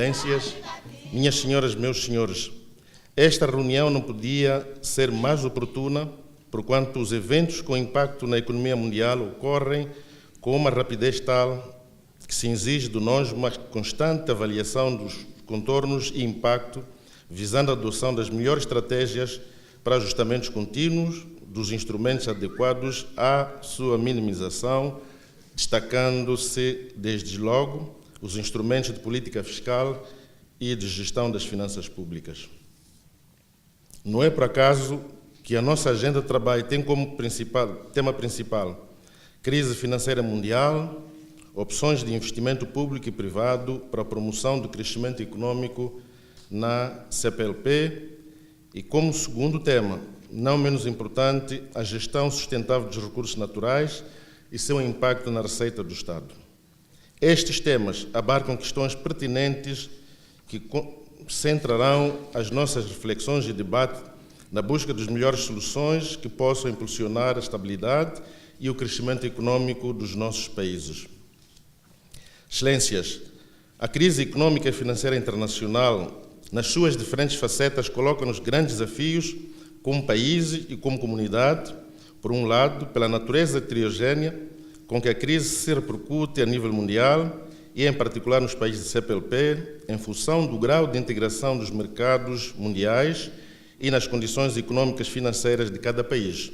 Excelências, minhas senhoras, meus senhores, esta reunião não podia ser mais oportuna, porquanto os eventos com impacto na economia mundial ocorrem com uma rapidez tal que se exige de nós uma constante avaliação dos contornos e impacto, visando a adoção das melhores estratégias para ajustamentos contínuos dos instrumentos adequados à sua minimização, destacando-se, desde logo, os instrumentos de política fiscal e de gestão das finanças públicas. Não é por acaso que a nossa agenda de trabalho tem como tema principal crise financeira mundial, opções de investimento público e privado para a promoção do crescimento econômico na CPLP e, como segundo tema, não menos importante, a gestão sustentável dos recursos naturais e seu impacto na receita do Estado. Estes temas abarcam questões pertinentes que centrarão as nossas reflexões e debate na busca das melhores soluções que possam impulsionar a estabilidade e o crescimento econômico dos nossos países. Excelências, a crise econômica e financeira internacional, nas suas diferentes facetas, coloca-nos grandes desafios como país e como comunidade, por um lado, pela natureza heterogénea com que a crise se repercute a nível mundial e, em particular, nos países de CPLP, em função do grau de integração dos mercados mundiais e nas condições econômicas e financeiras de cada país.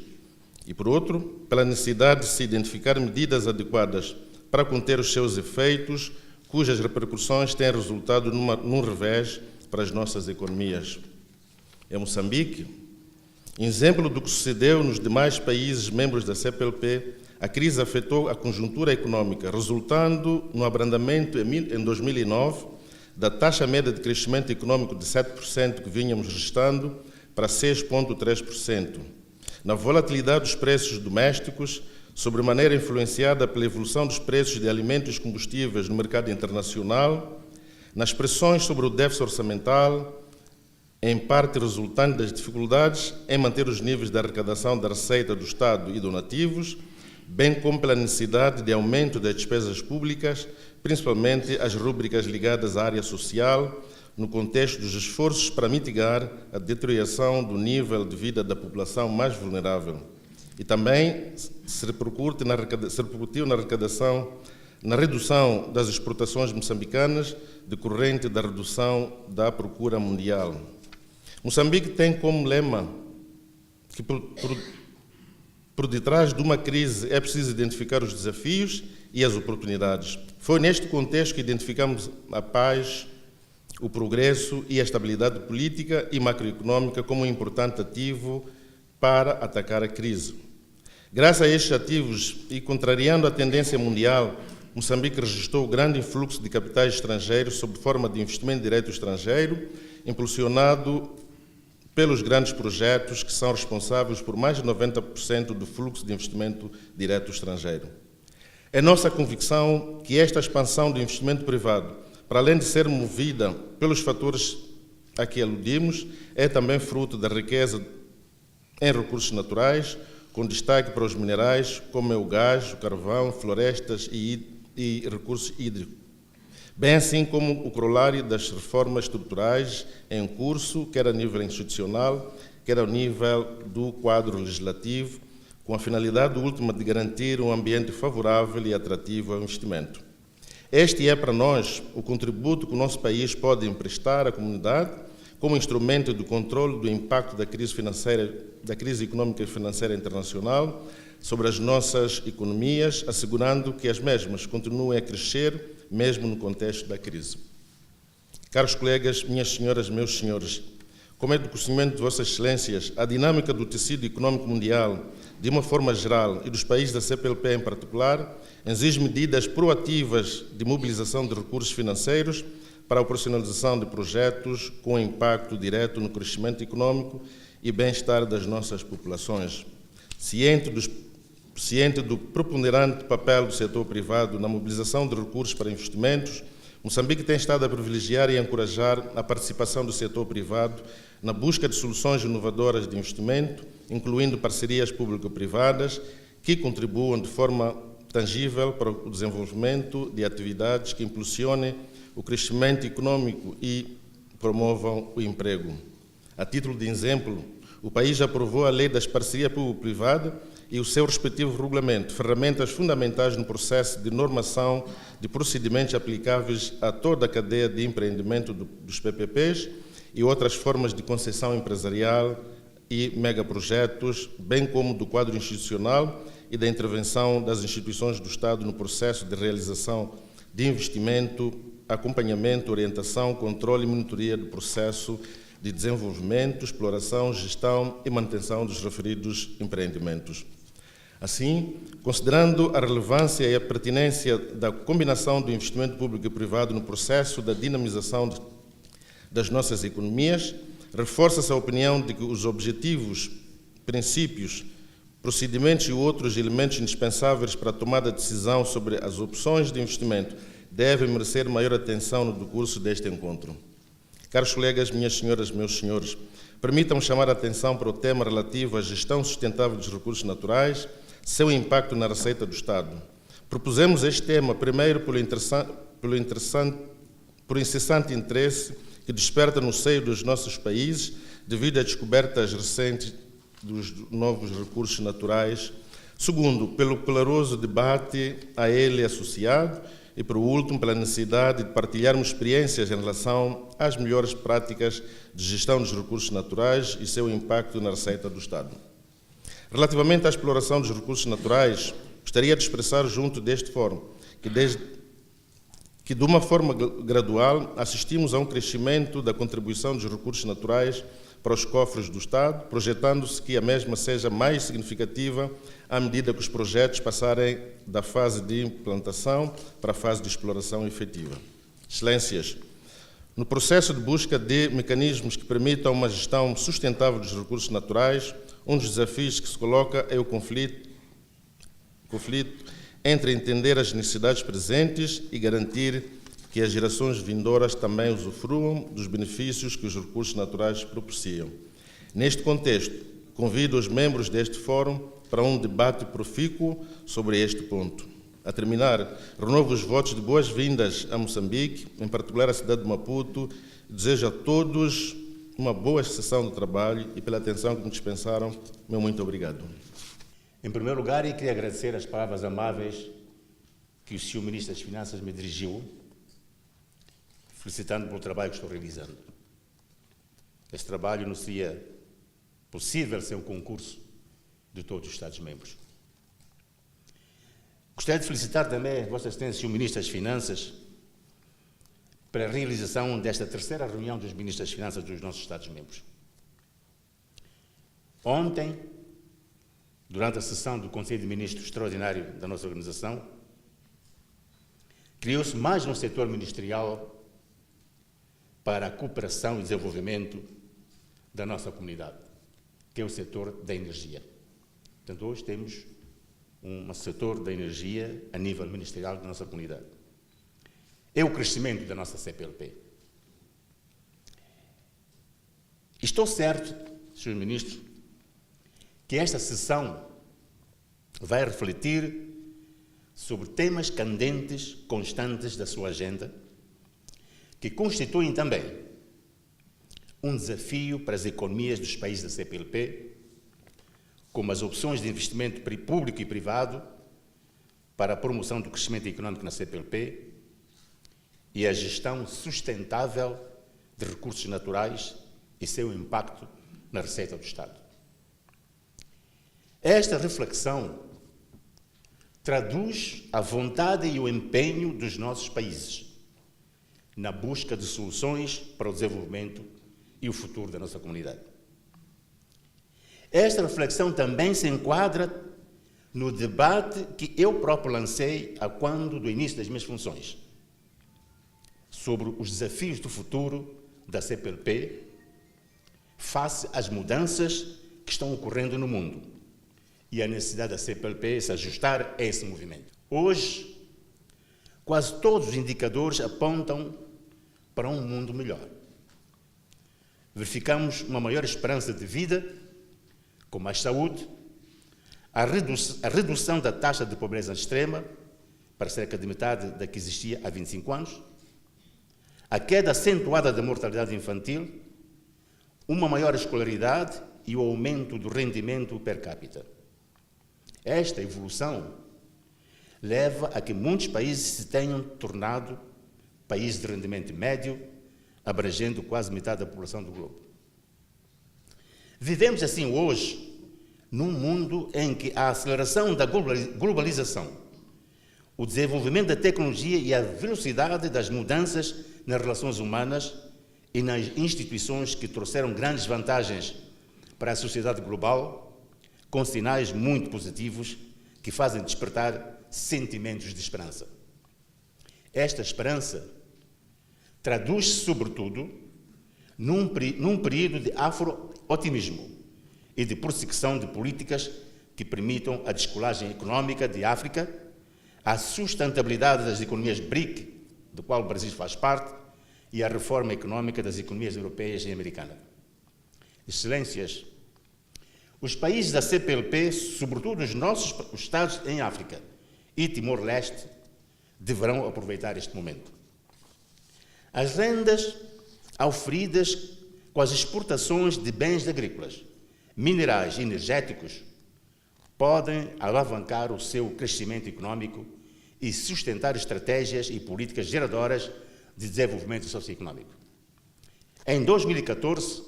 E, por outro, pela necessidade de se identificar medidas adequadas para conter os seus efeitos, cujas repercussões têm resultado num revés para as nossas economias. Em Moçambique, exemplo do que sucedeu nos demais países membros da CPLP, a crise afetou a conjuntura econômica, resultando no abrandamento em 2009 da taxa média de crescimento econômico de 7% que vínhamos registrando para 6,3%. Na volatilidade dos preços domésticos, sobremaneira influenciada pela evolução dos preços de alimentos e combustíveis no mercado internacional, nas pressões sobre o déficit orçamental, em parte resultante das dificuldades em manter os níveis de arrecadação da receita do Estado e donativos, bem como pela necessidade de aumento das despesas públicas, principalmente as rúbricas ligadas à área social, no contexto dos esforços para mitigar a deterioração do nível de vida da população mais vulnerável. E também se repercutiu na arrecadação, na redução das exportações moçambicanas, decorrente da redução da procura mundial. Moçambique tem como lema que por detrás de uma crise é preciso identificar os desafios e as oportunidades. Foi neste contexto que identificamos a paz, o progresso e a estabilidade política e macroeconômica como um importante ativo para atacar a crise. Graças a estes ativos e contrariando a tendência mundial, Moçambique registrou grande influxo de capitais estrangeiros sob forma de investimento direto estrangeiro, impulsionado pelos grandes projetos que são responsáveis por mais de 90% do fluxo de investimento direto estrangeiro. É nossa convicção que esta expansão do investimento privado, para além de ser movida pelos fatores a que aludimos, é também fruto da riqueza em recursos naturais, com destaque para os minerais, como é o gás, o carvão, florestas e recursos hídricos, bem assim como o corolário das reformas estruturais em curso, quer a nível institucional, quer ao nível do quadro legislativo, com a finalidade última de garantir um ambiente favorável e atrativo ao investimento. Este é, para nós, o contributo que o nosso país pode emprestar à comunidade como instrumento de controle do impacto da crise econômica e financeira internacional sobre as nossas economias, assegurando que as mesmas continuem a crescer, mesmo no contexto da crise. Caros colegas, minhas senhoras, meus senhores, como é do conhecimento de Vossas Excelências, a dinâmica do tecido econômico mundial, de uma forma geral, e dos países da CPLP em particular, exige medidas proativas de mobilização de recursos financeiros para a operacionalização de projetos com impacto direto no crescimento econômico e bem-estar das nossas populações. Ciente do preponderante papel do setor privado na mobilização de recursos para investimentos, Moçambique tem estado a privilegiar e a encorajar a participação do setor privado na busca de soluções inovadoras de investimento, incluindo parcerias público-privadas que contribuam de forma tangível para o desenvolvimento de atividades que impulsionem o crescimento econômico e promovam o emprego. A título de exemplo, o país aprovou a Lei das Parcerias Público-Privada e o seu respectivo regulamento, ferramentas fundamentais no processo de normação de procedimentos aplicáveis a toda a cadeia de empreendimento dos PPPs e outras formas de concessão empresarial e megaprojetos, bem como do quadro institucional e da intervenção das instituições do Estado no processo de realização de investimento, acompanhamento, orientação, controle e monitoria do processo de desenvolvimento, exploração, gestão e manutenção dos referidos empreendimentos. Assim, considerando a relevância e a pertinência da combinação do investimento público e privado no processo da dinamização das nossas economias, reforça-se a opinião de que os objetivos, princípios, procedimentos e outros elementos indispensáveis para a tomada de decisão sobre as opções de investimento devem merecer maior atenção no decurso deste encontro. Caros colegas, minhas senhoras, meus senhores, permitam-me chamar a atenção para o tema relativo à gestão sustentável dos recursos naturais, seu impacto na receita do Estado. Propusemos este tema, primeiro, por incessante interesse que desperta no seio dos nossos países, devido às descobertas recentes dos novos recursos naturais. Segundo, pelo claroso debate a ele associado. E, por último, pela necessidade de partilharmos experiências em relação às melhores práticas de gestão dos recursos naturais e seu impacto na receita do Estado. Relativamente à exploração dos recursos naturais, gostaria de expressar junto deste fórum que de uma forma gradual assistimos a um crescimento da contribuição dos recursos naturais para os cofres do Estado, projetando-se que a mesma seja mais significativa à medida que os projetos passarem da fase de implantação para a fase de exploração efetiva. Excelências, no processo de busca de mecanismos que permitam uma gestão sustentável dos recursos naturais, um dos desafios que se coloca é o conflito entre entender as necessidades presentes e garantir que as gerações vindouras também usufruam dos benefícios que os recursos naturais propiciam. Neste contexto, convido os membros deste fórum para um debate profícuo sobre este ponto. A terminar, renovo os votos de boas-vindas a Moçambique, em particular à cidade de Maputo. Desejo a todos uma boa sessão de trabalho e pela atenção que me dispensaram. Meu muito obrigado. Em primeiro lugar, eu queria agradecer as palavras amáveis que o Sr. Ministro das Finanças me dirigiu, felicitando pelo trabalho que estou realizando. Este trabalho não seria possível sem o concurso de todos os Estados-membros. Gostaria de felicitar também Vossa Excelência, Sr. Ministro das Finanças, pela realização desta terceira reunião dos Ministros das Finanças dos nossos Estados-membros. Ontem, durante a sessão do Conselho de Ministros Extraordinário da nossa organização, criou-se mais um setor ministerial para a cooperação e desenvolvimento da nossa comunidade, que é o setor da energia. Portanto, hoje temos um setor da energia a nível ministerial da nossa comunidade. É o crescimento da nossa CPLP. Estou certo, Sr. Ministro, que esta sessão vai refletir sobre temas candentes, constantes da sua agenda, que constituem também um desafio para as economias dos países da CPLP, como as opções de investimento público e privado para a promoção do crescimento económico na CPLP e a gestão sustentável de recursos naturais e seu impacto na receita do Estado. Esta reflexão traduz a vontade e o empenho dos nossos países na busca de soluções para o desenvolvimento e o futuro da nossa comunidade. Esta reflexão também se enquadra no debate que eu próprio lancei do início das minhas funções, sobre os desafios do futuro da CPLP face às mudanças que estão ocorrendo no mundo e a necessidade da CPLP se ajustar a esse movimento. Hoje, quase todos os indicadores apontam para um mundo melhor. Verificamos uma maior esperança de vida, com mais saúde, a redução da taxa de pobreza extrema, para cerca de metade da que existia há 25 anos, a queda acentuada da mortalidade infantil, uma maior escolaridade e o aumento do rendimento per capita. Esta evolução leva a que muitos países se tenham tornado países de rendimento médio, abrangendo quase metade da população do globo. Vivemos assim hoje num mundo em que a aceleração da globalização, o desenvolvimento da tecnologia e a velocidade das mudanças nas relações humanas e nas instituições que trouxeram grandes vantagens para a sociedade global, com sinais muito positivos que fazem despertar sentimentos de esperança. Esta esperança traduz-se, sobretudo, num período de afro-otimismo e de prossecução de políticas que permitam a descolagem económica de África, a sustentabilidade das economias BRIC, do qual o Brasil faz parte, e a reforma económica das economias europeias e americanas. Excelências, os países da CPLP, sobretudo os Estados em África e Timor-Leste, deverão aproveitar este momento. As rendas auferidas com as exportações de bens agrícolas, minerais e energéticos podem alavancar o seu crescimento económico e sustentar estratégias e políticas geradoras de desenvolvimento socioeconómico. Em 2014,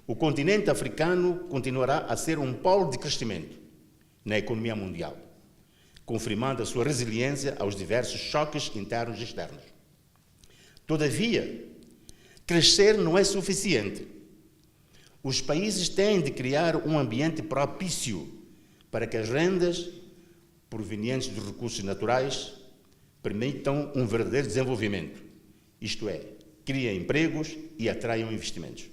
o continente africano continuará a ser um polo de crescimento na economia mundial, confirmando a sua resiliência aos diversos choques internos e externos. Todavia, crescer não é suficiente. Os países têm de criar um ambiente propício para que as rendas provenientes dos recursos naturais permitam um verdadeiro desenvolvimento, isto é, criem empregos e atraiam investimentos.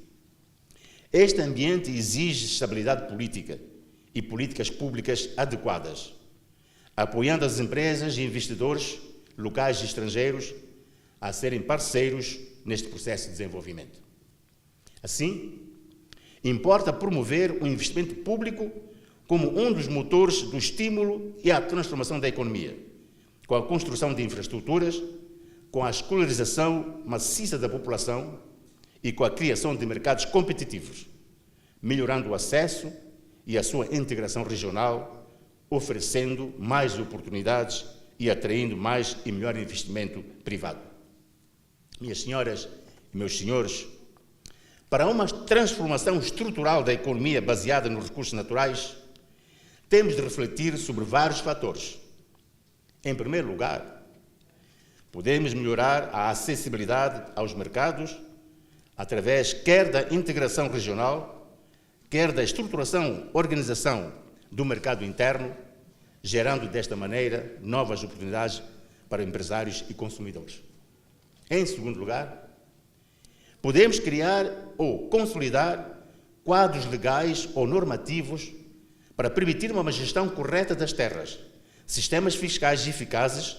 Este ambiente exige estabilidade política e políticas públicas adequadas, apoiando as empresas e investidores locais e estrangeiros a serem parceiros neste processo de desenvolvimento. Assim, importa promover o investimento público como um dos motores do estímulo e a transformação da economia, com a construção de infraestruturas, com a escolarização maciça da população e com a criação de mercados competitivos, melhorando o acesso e a sua integração regional, oferecendo mais oportunidades e atraindo mais e melhor investimento privado. Minhas senhoras e meus senhores, para uma transformação estrutural da economia baseada nos recursos naturais, temos de refletir sobre vários fatores. Em primeiro lugar, podemos melhorar a acessibilidade aos mercados através quer da integração regional, quer da estruturação, organização do mercado interno, gerando desta maneira novas oportunidades para empresários e consumidores. Em segundo lugar, podemos criar ou consolidar quadros legais ou normativos para permitir uma gestão correta das terras, sistemas fiscais eficazes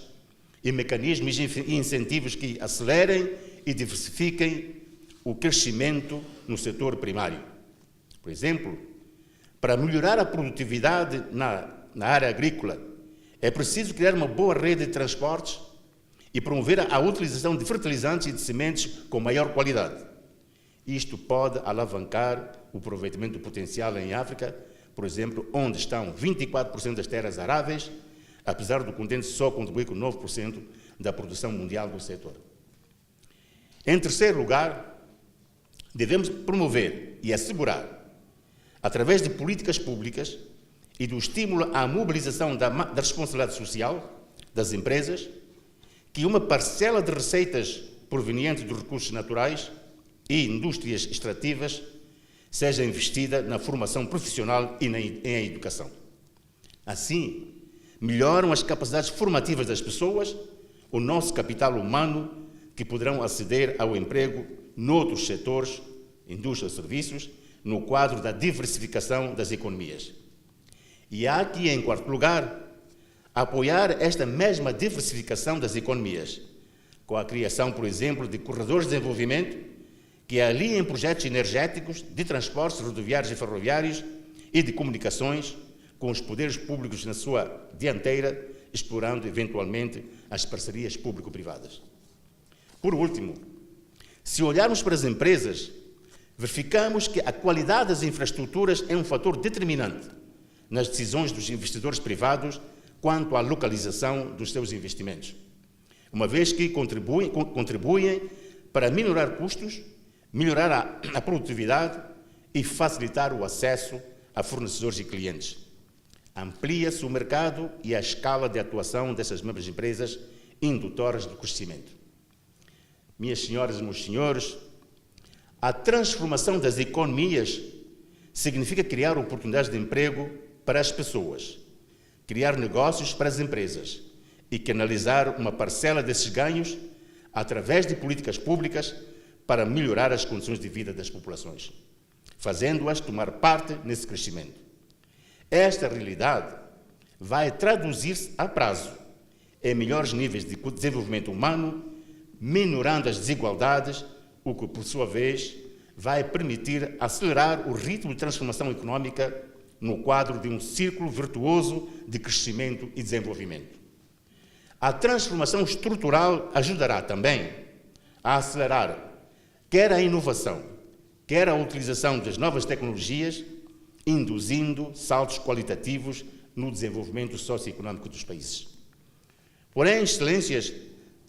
e mecanismos e incentivos que acelerem e diversifiquem o crescimento no setor primário. Por exemplo, para melhorar a produtividade na área agrícola, é preciso criar uma boa rede de transportes e promover a utilização de fertilizantes e de sementes com maior qualidade. Isto pode alavancar o aproveitamento do potencial em África, por exemplo, onde estão 24% das terras aráveis, apesar do continente só contribuir com 9% da produção mundial do setor. Em terceiro lugar, devemos promover e assegurar, através de políticas públicas e do estímulo à mobilização da responsabilidade social das empresas, que uma parcela de receitas provenientes dos recursos naturais e indústrias extrativas seja investida na formação profissional e em educação. Assim, melhoram as capacidades formativas das pessoas, o nosso capital humano, que poderão aceder ao emprego noutros setores, indústria e serviços, no quadro da diversificação das economias. E há aqui, em quarto lugar, apoiar esta mesma diversificação das economias, com a criação, por exemplo, de corredores de desenvolvimento que aliem projetos energéticos, de transportes rodoviários e ferroviários e de comunicações, com os poderes públicos na sua dianteira, explorando eventualmente as parcerias público-privadas. Por último, se olharmos para as empresas, verificamos que a qualidade das infraestruturas é um fator determinante nas decisões dos investidores privados quanto à localização dos seus investimentos, uma vez que contribuem para minorar custos, melhorar a produtividade e facilitar o acesso a fornecedores e clientes. Amplia-se o mercado e a escala de atuação dessas mesmas empresas indutoras do crescimento. Minhas senhoras e meus senhores, a transformação das economias significa criar oportunidades de emprego para as pessoas, criar negócios para as empresas e canalizar uma parcela desses ganhos através de políticas públicas para melhorar as condições de vida das populações, fazendo-as tomar parte nesse crescimento. Esta realidade vai traduzir-se a prazo em melhores níveis de desenvolvimento humano, minorando as desigualdades, o que, por sua vez, vai permitir acelerar o ritmo de transformação económica no quadro de um círculo virtuoso de crescimento e desenvolvimento. A transformação estrutural ajudará também a acelerar quer a inovação, quer a utilização das novas tecnologias, induzindo saltos qualitativos no desenvolvimento socioeconómico dos países. Porém, excelências,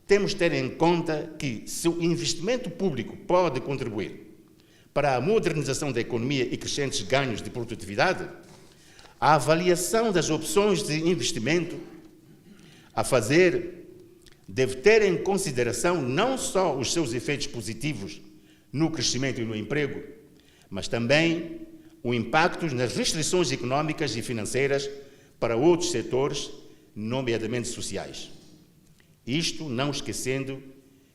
temos de ter em conta que, se o investimento público pode contribuir para a modernização da economia e crescentes ganhos de produtividade, a avaliação das opções de investimento a fazer deve ter em consideração não só os seus efeitos positivos no crescimento e no emprego, mas também o impacto nas restrições económicas e financeiras para outros setores, nomeadamente sociais. Isto não esquecendo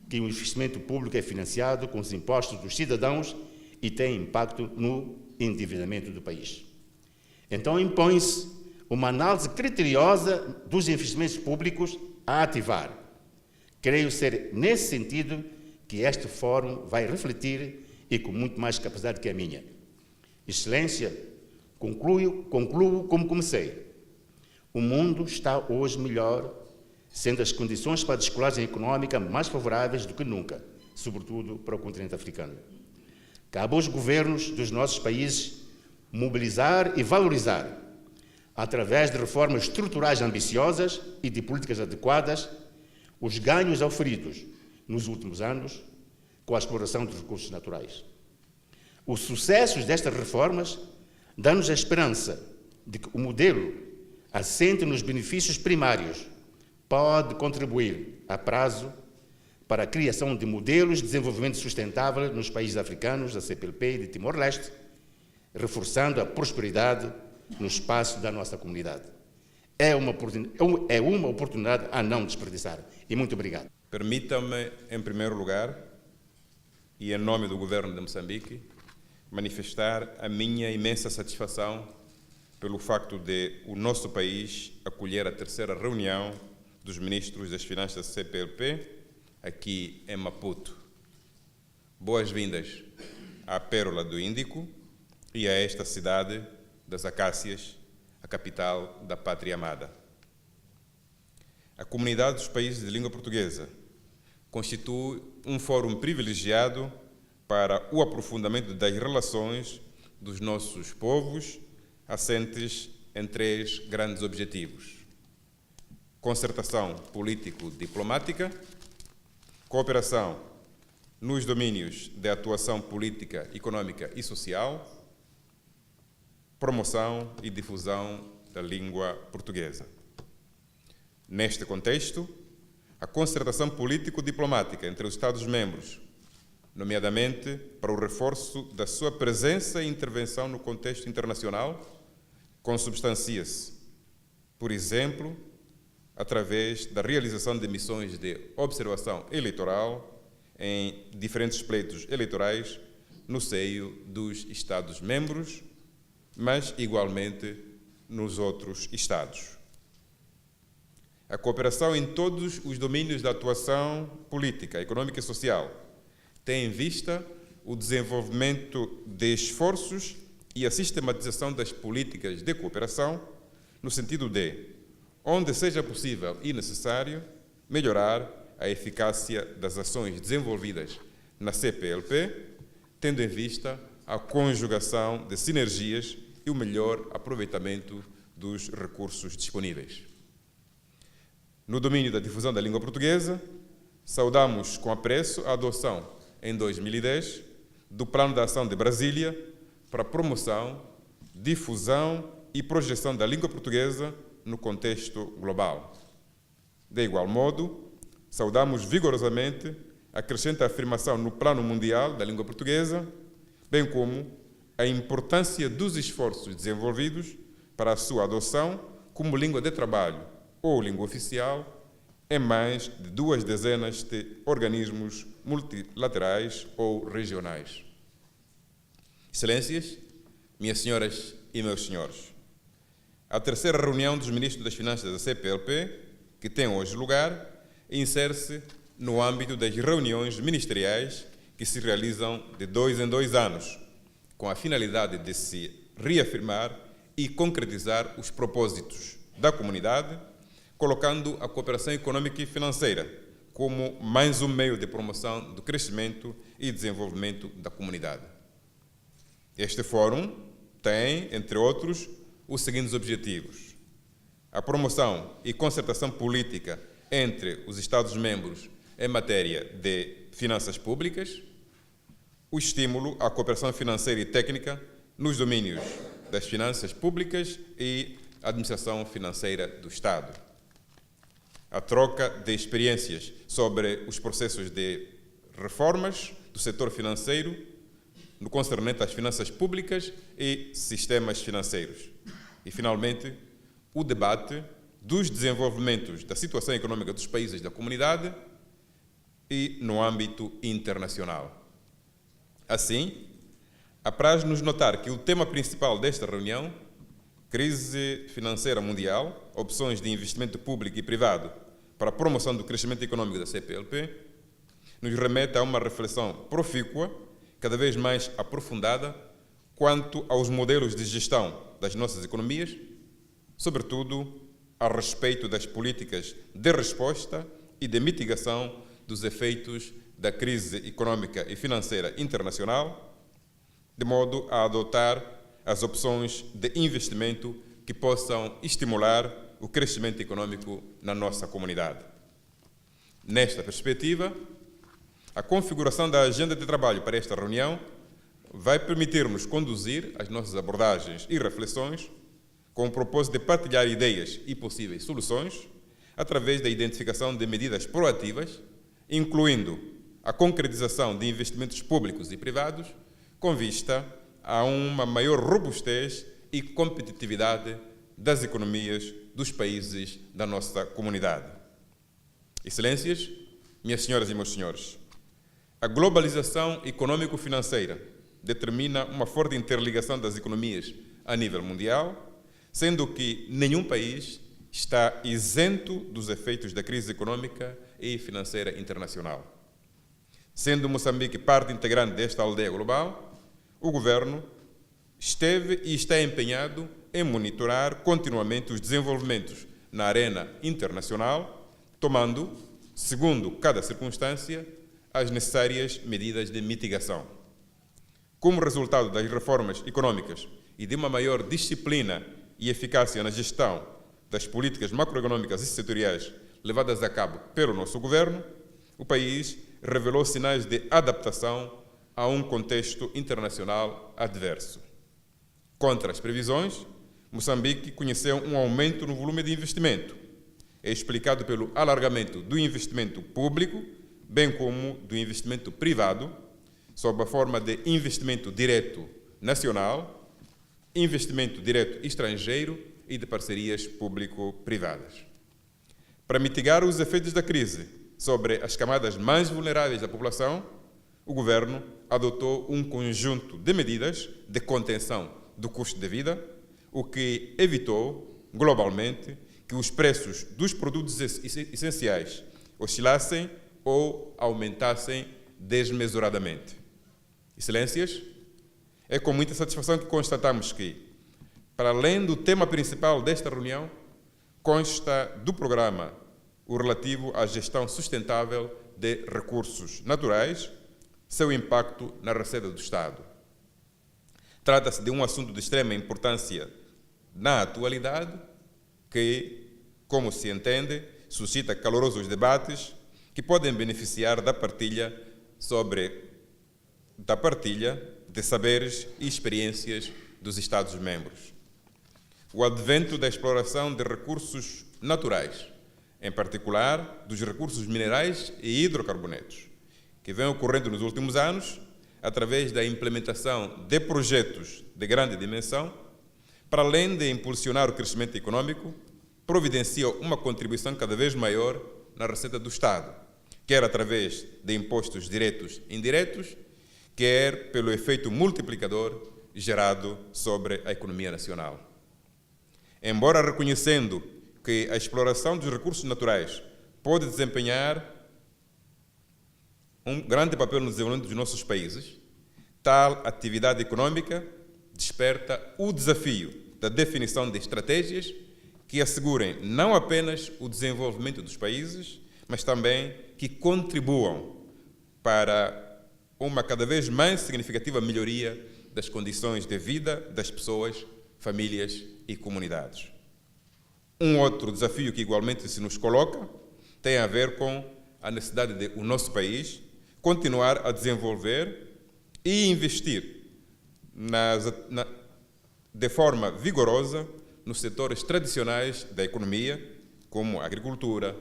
que o investimento público é financiado com os impostos dos cidadãos e tem impacto no endividamento do país. Então impõe-se uma análise criteriosa dos investimentos públicos a ativar. Creio ser nesse sentido que este fórum vai refletir e com muito mais capacidade que a minha. Excelência, concluo como comecei. O mundo está hoje melhor, sendo as condições para a descolagem económica mais favoráveis do que nunca, sobretudo para o continente africano. Cabe aos governos dos nossos países mobilizar e valorizar, através de reformas estruturais ambiciosas e de políticas adequadas, os ganhos oferidos nos últimos anos com a exploração dos recursos naturais. Os sucessos destas reformas dão-nos a esperança de que o modelo assente nos benefícios primários pode contribuir a prazo para a criação de modelos de desenvolvimento sustentável nos países africanos, da CPLP e de Timor-Leste, reforçando a prosperidade no espaço da nossa comunidade. É uma oportunidade a não desperdiçar. E muito obrigado. Permita-me, em primeiro lugar, e em nome do Governo de Moçambique, manifestar a minha imensa satisfação pelo facto de o nosso país acolher a terceira reunião dos ministros das Finanças da CPLP, aqui em Maputo. Boas-vindas à Pérola do Índico e a esta cidade das Acácias, a capital da Pátria Amada. A Comunidade dos Países de Língua Portuguesa constitui um fórum privilegiado para o aprofundamento das relações dos nossos povos, assentes em três grandes objetivos: concertação político-diplomática, cooperação nos domínios de atuação política, econômica e social, promoção e difusão da língua portuguesa. Neste contexto, a concertação político-diplomática entre os Estados-membros, nomeadamente para o reforço da sua presença e intervenção no contexto internacional, consubstancia-se, por exemplo, através da realização de missões de observação eleitoral em diferentes pleitos eleitorais no seio dos Estados-membros, mas igualmente nos outros Estados. A cooperação em todos os domínios da atuação política, econômica e social tem em vista o desenvolvimento de esforços e a sistematização das políticas de cooperação no sentido de, onde seja possível e necessário, melhorar a eficácia das ações desenvolvidas na CPLP, tendo em vista a conjugação de sinergias e o melhor aproveitamento dos recursos disponíveis. No domínio da difusão da língua portuguesa, saudamos com apreço a adoção, em 2010, do Plano de Ação de Brasília para a promoção, difusão e projeção da língua portuguesa no contexto global. De igual modo, saudamos vigorosamente a crescente afirmação no Plano Mundial da língua portuguesa, bem como a importância dos esforços desenvolvidos para a sua adoção como língua de trabalho ou língua oficial em mais de 2 dezenas de organismos multilaterais ou regionais. Excelências, minhas senhoras e meus senhores, a terceira reunião dos ministros das Finanças da CPLP, que tem hoje lugar, insere-se no âmbito das reuniões ministeriais que se realizam de 2 em 2 anos, com a finalidade de se reafirmar e concretizar os propósitos da comunidade, colocando a cooperação econômica e financeira como mais um meio de promoção do crescimento e desenvolvimento da comunidade. Este fórum tem, entre outros, os seguintes objetivos: a promoção e concertação política entre os Estados-membros em matéria de finanças públicas, o estímulo à cooperação financeira e técnica nos domínios das finanças públicas e administração financeira do Estado, a troca de experiências sobre os processos de reformas do setor financeiro no concernente às finanças públicas e sistemas financeiros. E, finalmente, o debate dos desenvolvimentos da situação econômica dos países da comunidade e no âmbito internacional. Assim, apraz-nos notar que o tema principal desta reunião, crise financeira mundial, opções de investimento público e privado para a promoção do crescimento econômico da CPLP, nos remete a uma reflexão profícua, cada vez mais aprofundada, quanto aos modelos de gestão das nossas economias, sobretudo a respeito das políticas de resposta e de mitigação dos efeitos da crise econômica e financeira internacional, de modo a adotar as opções de investimento que possam estimular o crescimento econômico na nossa comunidade. Nesta perspectiva, a configuração da agenda de trabalho para esta reunião vai permitir-nos conduzir as nossas abordagens e reflexões com o propósito de partilhar ideias e possíveis soluções através da identificação de medidas proativas, incluindo a concretização de investimentos públicos e privados, com vista a uma maior robustez e competitividade das economias dos países da nossa comunidade. Excelências, minhas senhoras e meus senhores, a globalização econômico-financeira determina uma forte interligação das economias a nível mundial, sendo que nenhum país está isento dos efeitos da crise econômica e financeira internacional. Sendo Moçambique parte integrante desta aldeia global, o governo esteve e está empenhado em monitorar continuamente os desenvolvimentos na arena internacional, tomando, segundo cada circunstância, as necessárias medidas de mitigação. Como resultado das reformas econômicas e de uma maior disciplina e eficácia na gestão das políticas macroeconômicas e setoriais levadas a cabo pelo nosso governo, o país revelou sinais de adaptação a um contexto internacional adverso. Contra as previsões, Moçambique conheceu um aumento no volume de investimento, explicado pelo alargamento do investimento público, bem como do investimento privado, sob a forma de investimento direto nacional, investimento direto estrangeiro e de parcerias público-privadas. Para mitigar os efeitos da crise sobre as camadas mais vulneráveis da população, o governo adotou um conjunto de medidas de contenção do custo de vida, o que evitou, globalmente, que os preços dos produtos essenciais oscilassem ou aumentassem desmesuradamente. Excelências, é com muita satisfação que constatamos que, para além do tema principal desta reunião, consta do programa o relativo à gestão sustentável de recursos naturais, seu impacto na receita do Estado. Trata-se de um assunto de extrema importância na atualidade que, como se entende, suscita calorosos debates que podem beneficiar da partilha de saberes e experiências dos Estados-membros. O advento da exploração de recursos naturais, em particular dos recursos minerais e hidrocarbonetos, que vem ocorrendo nos últimos anos através da implementação de projetos de grande dimensão, para além de impulsionar o crescimento econômico, providencia uma contribuição cada vez maior na receita do Estado, quer através de impostos diretos e indiretos, quer pelo efeito multiplicador gerado sobre a economia nacional. Embora reconhecendo que a exploração dos recursos naturais pode desempenhar um grande papel no desenvolvimento dos nossos países, tal atividade econômica desperta o desafio da definição de estratégias que assegurem não apenas o desenvolvimento dos países, mas também que contribuam para uma cada vez mais significativa melhoria das condições de vida das pessoas, famílias e comunidades. Um outro desafio que igualmente se nos coloca tem a ver com a necessidade de o nosso país continuar a desenvolver e investir de forma vigorosa nos setores tradicionais da economia, como a agricultura,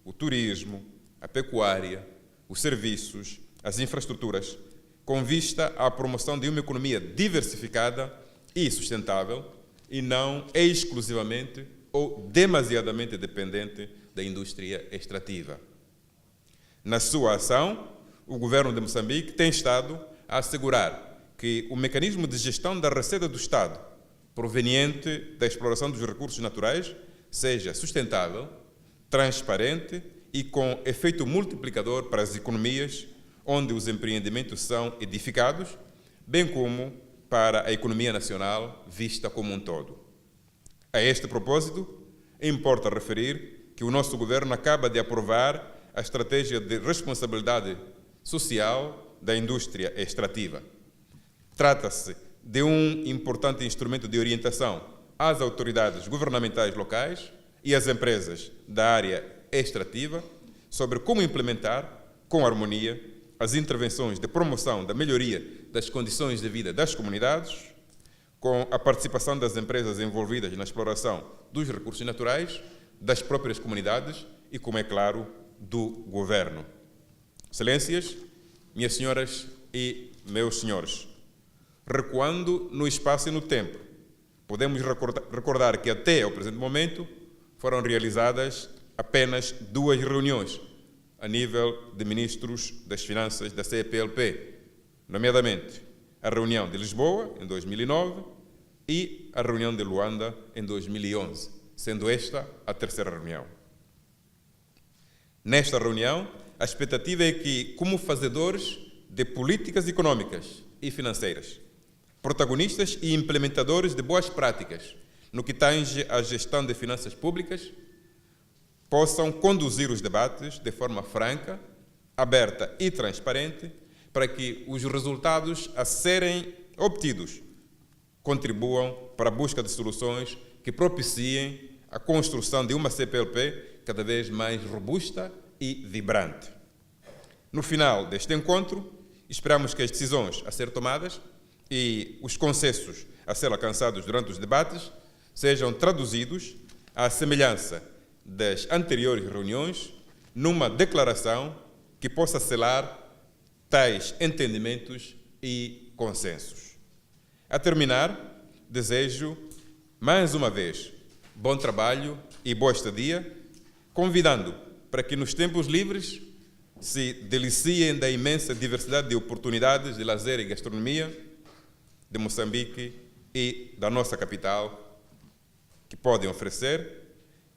o turismo, a pecuária, os serviços, as infraestruturas, com vista à promoção de uma economia diversificada e sustentável e não exclusivamente ou demasiadamente dependente da indústria extrativa. Na sua ação, o governo de Moçambique tem estado a assegurar que o mecanismo de gestão da receita do Estado, proveniente da exploração dos recursos naturais, seja sustentável, transparente e com efeito multiplicador para as economias onde os empreendimentos são edificados, bem como para a economia nacional vista como um todo. A este propósito, importa referir que o nosso governo acaba de aprovar a estratégia de responsabilidade social da indústria extrativa. Trata-se de um importante instrumento de orientação às autoridades governamentais locais e às empresas da área extrativa sobre como implementar, com harmonia, as intervenções de promoção da melhoria das condições de vida das comunidades, com a participação das empresas envolvidas na exploração dos recursos naturais, das próprias comunidades e, como é claro, do governo. Excelências, minhas senhoras e meus senhores, recuando no espaço e no tempo, podemos recordar que até ao presente momento foram realizadas apenas 2 reuniões a nível de ministros das Finanças da CPLP, nomeadamente a reunião de Lisboa, em 2009, e a reunião de Luanda, em 2011, sendo esta a 3ª reunião. Nesta reunião, a expectativa é que, como fazedores de políticas econômicas e financeiras, protagonistas e implementadores de boas práticas no que tange à gestão de finanças públicas, possam conduzir os debates de forma franca, aberta e transparente, para que os resultados a serem obtidos contribuam para a busca de soluções que propiciem a construção de uma CPLP cada vez mais robusta e vibrante. No final deste encontro, esperamos que as decisões a ser tomadas e os consensos a ser alcançados durante os debates sejam traduzidos à semelhança das anteriores reuniões numa declaração que possa selar tais entendimentos e consensos. A terminar, desejo, mais uma vez, bom trabalho e boa estadia, convidando para que nos tempos livres se deliciem da imensa diversidade de oportunidades de lazer e gastronomia de Moçambique e da nossa capital, que podem oferecer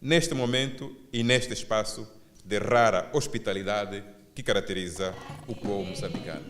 neste momento e neste espaço de rara hospitalidade que caracteriza o povo moçambicano.